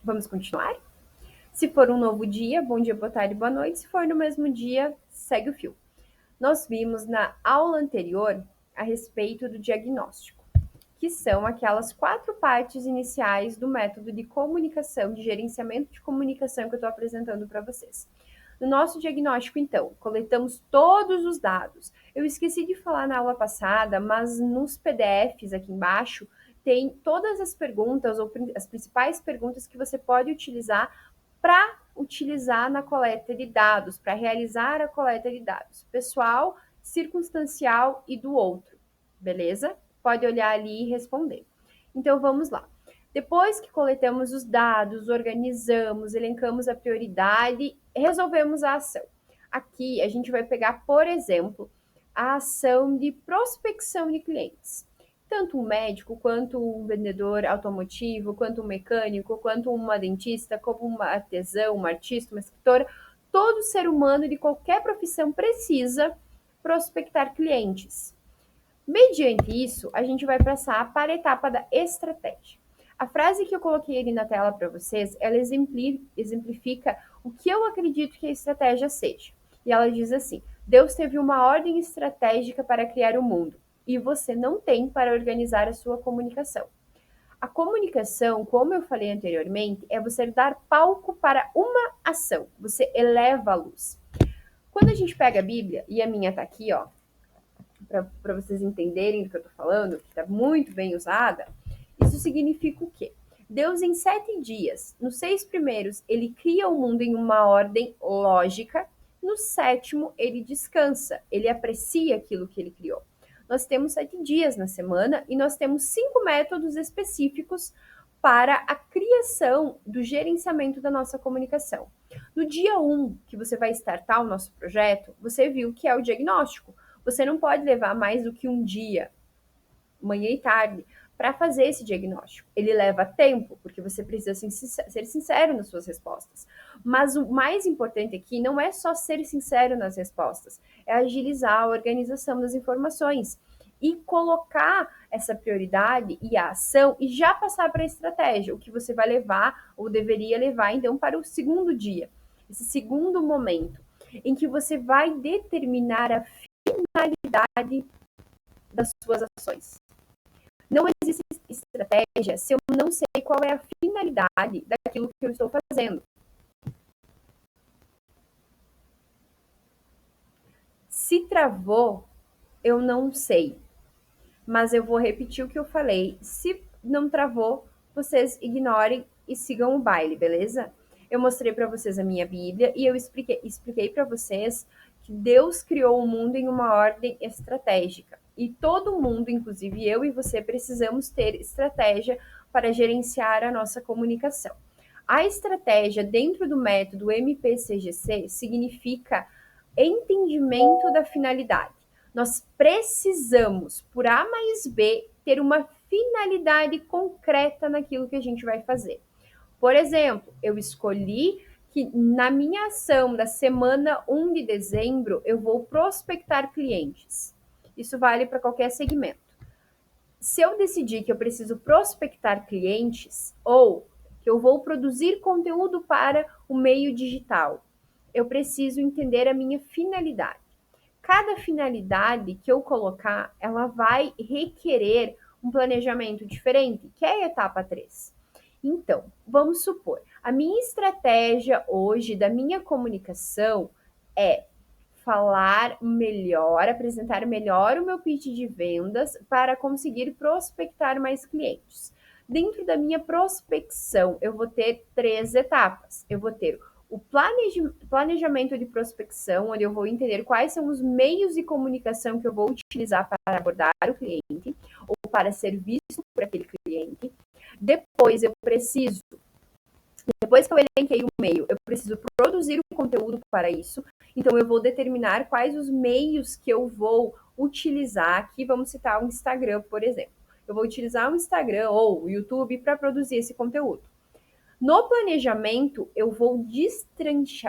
Vamos continuar? Se for um novo dia, bom dia, boa tarde, boa noite. Se for no mesmo dia, segue o fio. Nós vimos na aula anterior a respeito do diagnóstico, que são aquelas 4 partes iniciais do método de comunicação, de gerenciamento de comunicação que eu estou apresentando para vocês. No nosso diagnóstico, então, coletamos todos os dados. Eu esqueci de falar na aula passada, mas nos PDFs aqui embaixo tem todas as perguntas ou as principais perguntas que você pode utilizar para utilizar na coleta de dados, para realizar a coleta de dados pessoal, circunstancial e do outro, beleza? Pode olhar ali e responder. Então vamos lá. Depois que coletamos os dados, organizamos, elencamos a prioridade, resolvemos a ação. Aqui a gente vai pegar, por exemplo, a ação de prospecção de clientes. Tanto um médico, quanto um vendedor automotivo, quanto um mecânico, quanto uma dentista, como uma artesã, uma artista, uma escritora, todo ser humano de qualquer profissão precisa prospectar clientes. Mediante isso, a gente vai passar para a etapa da estratégia. A frase que eu coloquei ali na tela para vocês, ela exemplifica o que eu acredito que a estratégia seja. E ela diz assim: Deus teve uma ordem estratégica para criar o mundo, e você não tem para organizar a sua comunicação. A comunicação, como eu falei anteriormente, é você dar palco para uma ação. Você eleva a luz. Quando a gente pega a Bíblia, e a minha está aqui, ó, para vocês entenderem do que eu estou falando, que está muito bem usada, isso significa o quê? Deus, em 7 dias, nos 6 primeiros, ele cria o mundo em uma ordem lógica, no 7º, ele descansa, ele aprecia aquilo que ele criou. Nós temos 7 dias na semana e nós temos 5 métodos específicos para a criação do gerenciamento da nossa comunicação. No dia 1, que você vai startar o nosso projeto, você viu que é o diagnóstico. Você não pode levar mais do que um dia, manhã e tarde, para fazer esse diagnóstico. Ele leva tempo, porque você precisa ser sincero nas suas respostas. Mas o mais importante aqui não é só ser sincero nas respostas, é agilizar a organização das informações e colocar essa prioridade e a ação e já passar para a estratégia, o que você vai levar ou deveria levar então para o segundo dia, esse segundo momento, em que você vai determinar a finalidade das suas ações. Não existe estratégia se eu não sei qual é a finalidade daquilo que eu estou fazendo. Se travou, eu não sei. Mas eu vou repetir o que eu falei. Se não travou, vocês ignorem e sigam o baile, beleza? Eu mostrei para vocês a minha Bíblia e eu expliquei para vocês que Deus criou o mundo em uma ordem estratégica. E todo mundo, inclusive eu e você, precisamos ter estratégia para gerenciar a nossa comunicação. A estratégia dentro do método MPCGC significa entendimento da finalidade. Nós precisamos, por A mais B, ter uma finalidade concreta naquilo que a gente vai fazer. Por exemplo, eu escolhi que na minha ação da semana 1 de dezembro eu vou prospectar clientes. Isso vale para qualquer segmento. Se eu decidir que eu preciso prospectar clientes ou que eu vou produzir conteúdo para o meio digital, eu preciso entender a minha finalidade. Cada finalidade que eu colocar, ela vai requerer um planejamento diferente, que é a etapa 3. Então, vamos supor, a minha estratégia hoje da minha comunicação é falar melhor, apresentar melhor o meu pitch de vendas para conseguir prospectar mais clientes. Dentro da minha prospecção, eu vou ter 3 etapas. Eu vou ter o planejamento de prospecção, onde eu vou entender quais são os meios de comunicação que eu vou utilizar para abordar o cliente ou para ser visto por aquele cliente. Depois depois que eu elenquei o meio, eu preciso produzir um conteúdo para isso. Então, eu vou determinar quais os meios que eu vou utilizar. Aqui, vamos citar o Instagram, por exemplo. Eu vou utilizar o Instagram ou o YouTube para produzir esse conteúdo. No planejamento, eu vou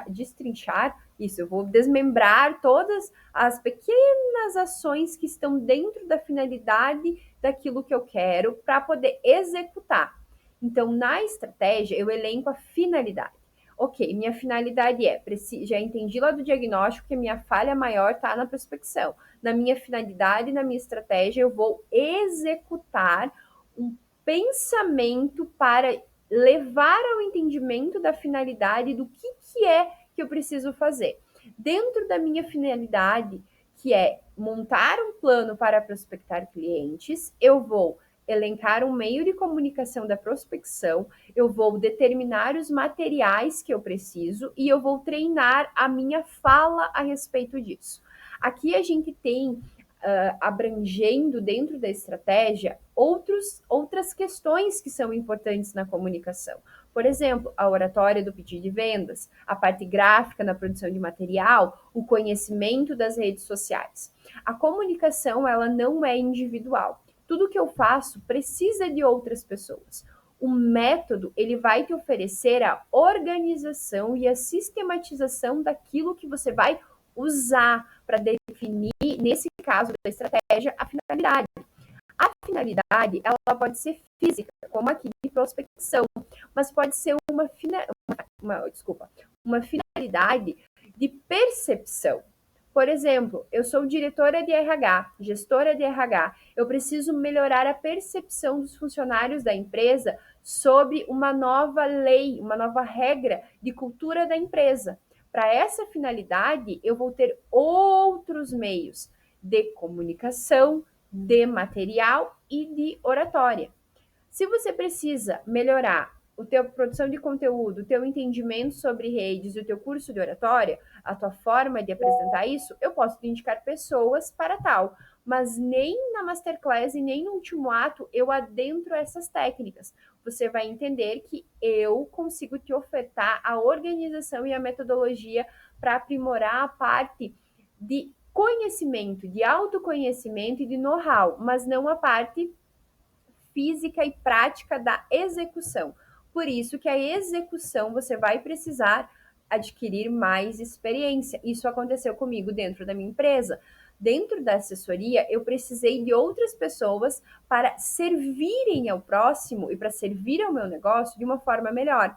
destrinchar isso, eu vou desmembrar todas as pequenas ações que estão dentro da finalidade daquilo que eu quero para poder executar. Então, na estratégia, eu elenco a finalidade. Ok, minha finalidade já entendi lá do diagnóstico que a minha falha maior está na prospecção. Na minha finalidade, na minha estratégia, eu vou executar um pensamento para levar ao entendimento da finalidade do que é que eu preciso fazer. Dentro da minha finalidade, que é montar um plano para prospectar clientes, eu vou elencar um meio de comunicação da prospecção, eu vou determinar os materiais que eu preciso e eu vou treinar a minha fala a respeito disso. Aqui a gente tem abrangendo dentro da estratégia outras questões que são importantes na comunicação. Por exemplo, a oratória do pitch de vendas, a parte gráfica na produção de material, o conhecimento das redes sociais. A comunicação, ela não é individual. Tudo que eu faço precisa de outras pessoas. O método, ele vai te oferecer a organização e a sistematização daquilo que você vai usar para definir, nesse caso da estratégia, a finalidade. A finalidade, ela pode ser física, como aqui de prospecção, mas pode ser uma finalidade de percepção. Por exemplo, eu sou diretora de RH, gestora de RH, eu preciso melhorar a percepção dos funcionários da empresa sobre uma nova lei, uma nova regra de cultura da empresa. Para essa finalidade, eu vou ter outros meios de comunicação, de material e de oratória. Se você precisa melhorar a tua produção de conteúdo, o teu entendimento sobre redes, o teu curso de oratória, a tua forma de apresentar isso, eu posso te indicar pessoas para tal. Mas nem na Masterclass e nem no último ato eu adentro essas técnicas. Você vai entender que eu consigo te ofertar a organização e a metodologia para aprimorar a parte de conhecimento, de autoconhecimento e de know-how, mas não a parte física e prática da execução. Por isso que a execução você vai precisar adquirir mais experiência. Isso aconteceu comigo dentro da minha empresa. Dentro da assessoria, eu precisei de outras pessoas para servirem ao próximo e para servir ao meu negócio de uma forma melhor.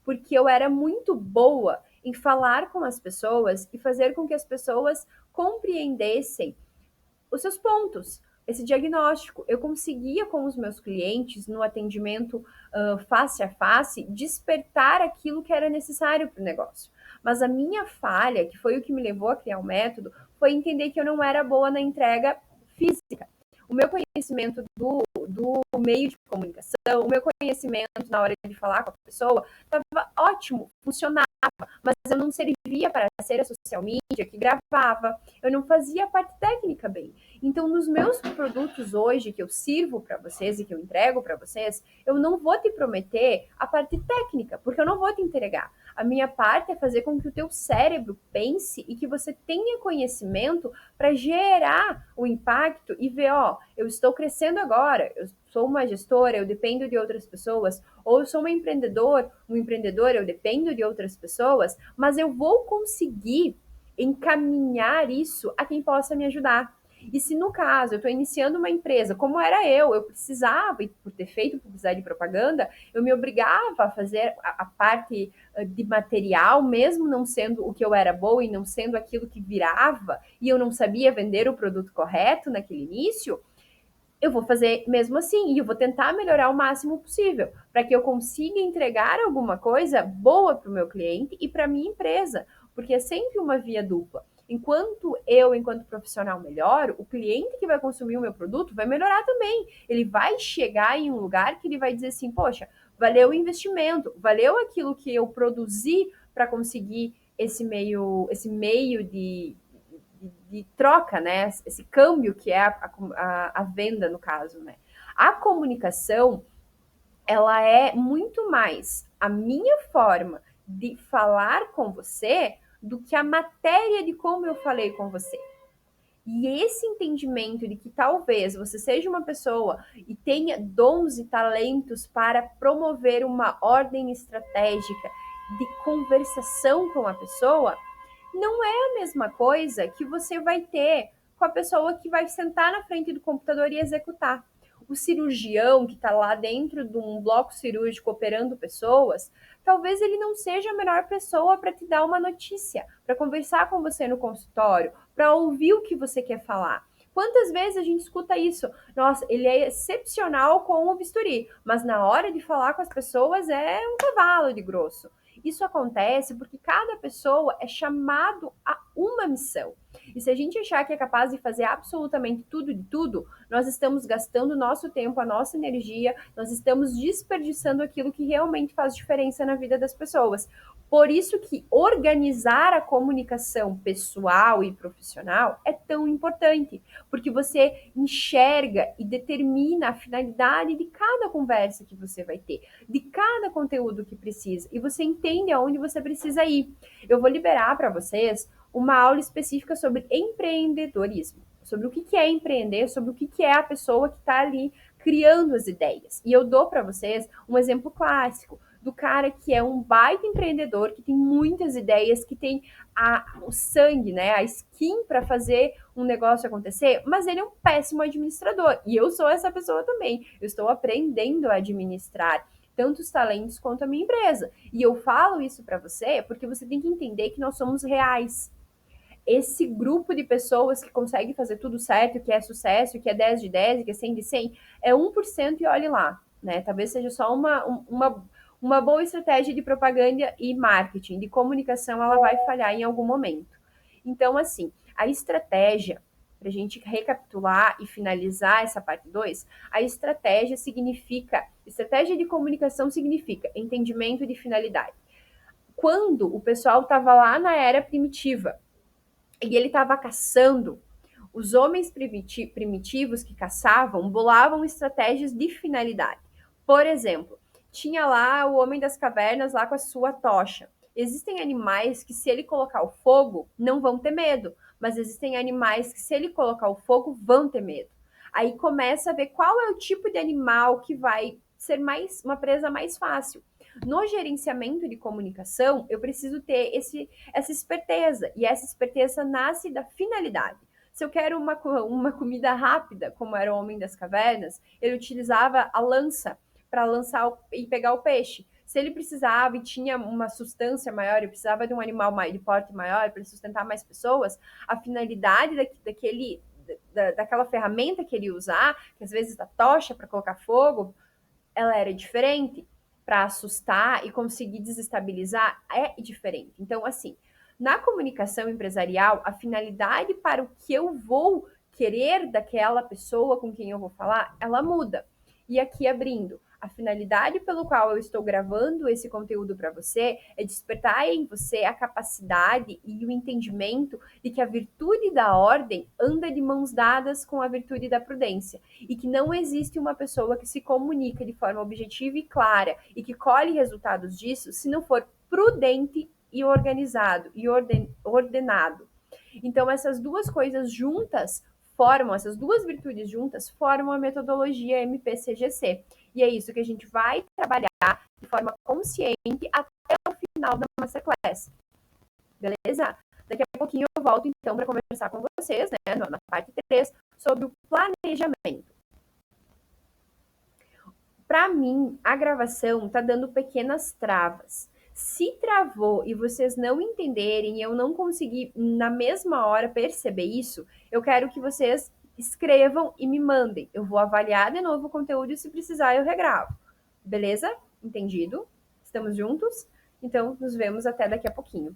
Porque eu era muito boa em falar com as pessoas e fazer com que as pessoas compreendessem os seus pontos, esse diagnóstico. Eu conseguia, com os meus clientes, no atendimento face a face, despertar aquilo que era necessário para o negócio. Mas a minha falha, que foi o que me levou a criar o método, foi entender que eu não era boa na entrega física. O meu conhecimento do meio de comunicação, o meu conhecimento na hora de falar com a pessoa, estava ótimo, funcionava, mas eu não servia para ser a social media que gravava, eu não fazia a parte técnica bem. Então, nos meus produtos hoje, que eu sirvo para vocês e que eu entrego para vocês, eu não vou te prometer a parte técnica, porque eu não vou te entregar. A minha parte é fazer com que o teu cérebro pense e que você tenha conhecimento para gerar o impacto e ver, ó, eu estou crescendo agora, eu sou uma gestora, eu dependo de outras pessoas, ou eu sou um empreendedor, eu dependo de outras pessoas, mas eu vou conseguir encaminhar isso a quem possa me ajudar. E se no caso eu estou iniciando uma empresa, como era eu precisava, e por ter feito publicidade e propaganda, eu me obrigava a fazer a parte de material, mesmo não sendo o que eu era boa e não sendo aquilo que virava, e eu não sabia vender o produto correto naquele início, eu vou fazer mesmo assim e eu vou tentar melhorar o máximo possível para que eu consiga entregar alguma coisa boa para o meu cliente e para a minha empresa, porque é sempre uma via dupla. Enquanto profissional, melhoro, o cliente que vai consumir o meu produto vai melhorar também. Ele vai chegar em um lugar que ele vai dizer assim: poxa, valeu o investimento, valeu aquilo que eu produzi para conseguir esse meio de troca, né? Esse câmbio que é a venda, no caso, né? A comunicação, ela é muito mais a minha forma de falar com você do que a matéria de como eu falei com você. E esse entendimento de que talvez você seja uma pessoa e tenha dons e talentos para promover uma ordem estratégica de conversação com a pessoa, não é a mesma coisa que você vai ter com a pessoa que vai sentar na frente do computador e executar. O cirurgião que está lá dentro de um bloco cirúrgico operando pessoas, talvez ele não seja a melhor pessoa para te dar uma notícia, para conversar com você no consultório, para ouvir o que você quer falar. Quantas vezes a gente escuta isso? Nossa, ele é excepcional com o bisturi, mas na hora de falar com as pessoas é um cavalo de grosso. Isso acontece porque cada pessoa é chamado a uma missão. E se a gente achar que é capaz de fazer absolutamente tudo de tudo, nós estamos gastando nosso tempo, a nossa energia, nós estamos desperdiçando aquilo que realmente faz diferença na vida das pessoas. Por isso que organizar a comunicação pessoal e profissional é tão importante, porque você enxerga e determina a finalidade de cada conversa que você vai ter, de cada conteúdo que precisa, e você entende aonde você precisa ir. Eu vou liberar para vocês uma aula específica sobre empreendedorismo, sobre o que é empreender, sobre o que é a pessoa que está ali criando as ideias. E eu dou para vocês um exemplo clássico do cara que é um baita empreendedor, que tem muitas ideias, que tem o sangue, né, a skin para fazer um negócio acontecer, mas ele é um péssimo administrador. E eu sou essa pessoa também. Eu estou aprendendo a administrar tanto os talentos quanto a minha empresa. E eu falo isso para você porque você tem que entender que nós somos reais. Esse grupo de pessoas que consegue fazer tudo certo, que é sucesso, que é 10 de 10, que é 100 de 100, é 1% e olhe lá, né? Talvez seja só uma boa estratégia de propaganda e marketing, de comunicação, ela vai falhar em algum momento. Então, assim, a estratégia, para a gente recapitular e finalizar essa parte 2, a estratégia de comunicação significa entendimento de finalidade. Quando o pessoal estava lá na era primitiva, e ele estava caçando, os homens primitivos que caçavam bolavam estratégias de finalidade. Por exemplo, tinha lá o homem das cavernas lá com a sua tocha. Existem animais que, se ele colocar o fogo, não vão ter medo, mas existem animais que, se ele colocar o fogo, vão ter medo. Aí começa a ver qual é o tipo de animal que vai ser uma presa mais fácil. No gerenciamento de comunicação, eu preciso ter essa esperteza, e essa esperteza nasce da finalidade. Se eu quero uma comida rápida, como era o Homem das Cavernas, ele utilizava a lança para lançar e pegar o peixe. Se ele precisava e tinha uma substância maior, ele precisava de um animal de porte maior para sustentar mais pessoas, a finalidade daquela ferramenta que ele ia usar, que às vezes a tocha para colocar fogo, ela era diferente. Para assustar e conseguir desestabilizar é diferente. Então, assim, na comunicação empresarial, a finalidade para o que eu vou querer daquela pessoa com quem eu vou falar, ela muda. E aqui abrindo, a finalidade pelo qual eu estou gravando esse conteúdo para você é despertar em você a capacidade e o entendimento de que a virtude da ordem anda de mãos dadas com a virtude da prudência e que não existe uma pessoa que se comunica de forma objetiva e clara e que colhe resultados disso se não for prudente e organizado e ordenado. Então, essas duas coisas juntas essas duas virtudes juntas formam a metodologia MPCGC. E é isso que a gente vai trabalhar de forma consciente até o final da Masterclass. Beleza? Daqui a pouquinho eu volto então para conversar com vocês, né, na parte 3, sobre o planejamento. Para mim, a gravação está dando pequenas travas. Se travou e vocês não entenderem e eu não conseguir na mesma hora perceber isso, eu quero que vocês escrevam e me mandem. Eu vou avaliar de novo o conteúdo e se precisar eu regravo. Beleza? Entendido? Estamos juntos? Então, nos vemos até daqui a pouquinho.